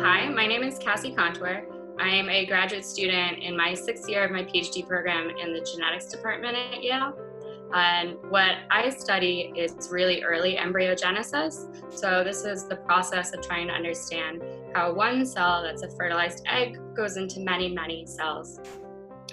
Hi, my name is Kontur. I am a graduate student in my 6th year of my PhD program in the genetics department at Yale. And what I study is really early embryogenesis. So this is the process of trying to understand how one cell that's a fertilized egg goes into many, many cells.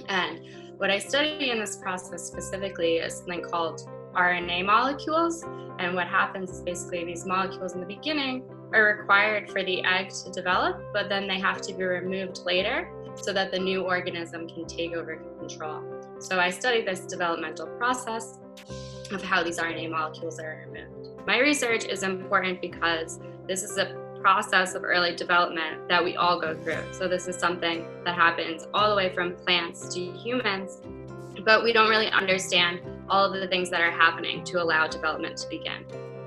And what I study in this process specifically is something called RNA molecules. And what happens is basically these molecules in the beginning are required for the egg to develop, but then they have to be removed later so that the new organism can take over control. So I study this developmental process of how these RNA molecules are removed. My research is important because this is a process of early development that we all go through. So this is something that happens all the way from plants to humans, but we don't really understand all of the things that are happening to allow development to begin.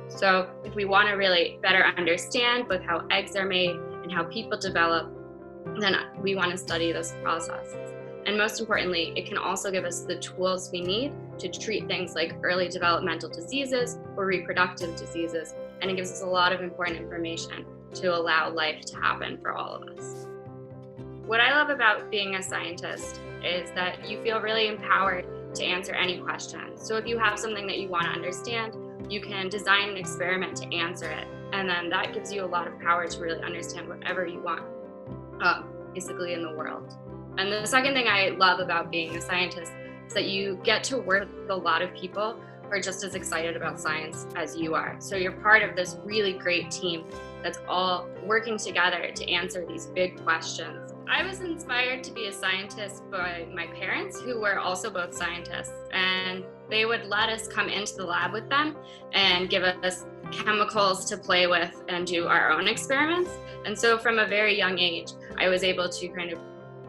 So if we want to really better understand both how eggs are made and how people develop, then we want to study this process. And most importantly, it can also give us the tools we need to treat things like early developmental diseases or reproductive diseases. And it gives us a lot of important information to allow life to happen for all of us. What I love about being a scientist is that you feel really empowered to answer any question. So if you have something that you want to understand, you can design an experiment to answer it. And then that gives you a lot of power to really understand whatever you want, basically in the world. And the second thing I love about being a scientist is that you get to work with a lot of people who are just as excited about science as you are. So you're part of this really great team that's all working together to answer these big questions. I was inspired to be a scientist by my parents, who were also both scientists, and they would let us come into the lab with them and give us chemicals to play with and do our own experiments. And so from a very young age, I was able to kind of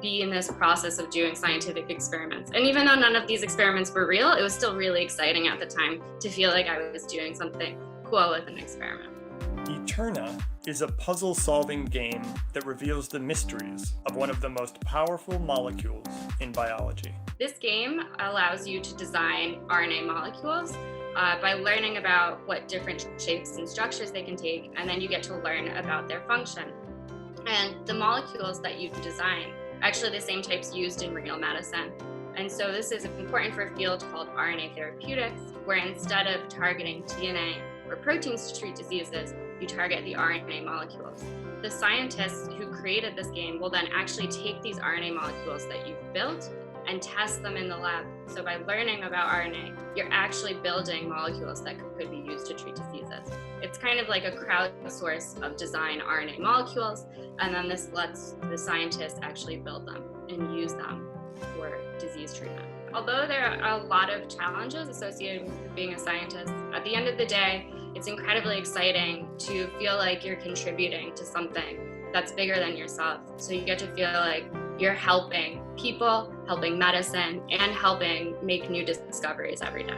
be in this process of doing scientific experiments. And even though none of these experiments were real, it was still really exciting at the time to feel like I was doing something cool with an experiment. Eterna is a puzzle-solving game that reveals the mysteries of one of the most powerful molecules in biology. This game allows you to design RNA molecules by learning about what different shapes and structures they can take, and then you get to learn about their function. And the molecules that you design actually the same types used in real medicine. And so this is important for a field called RNA therapeutics, where instead of targeting DNA or proteins to treat diseases, you target the RNA molecules. The scientists who created this game will then actually take these RNA molecules that you've built and test them in the lab. So by learning about RNA, you're actually building molecules that could be used to treat diseases. It's kind of like a crowdsource of design RNA molecules, and then this lets the scientists actually build them and use them for disease treatment. Although there are a lot of challenges associated with being a scientist, at the end of the day, it's incredibly exciting to feel like you're contributing to something that's bigger than yourself. So you get to feel like you're helping people, helping medicine, and helping make new discoveries every day.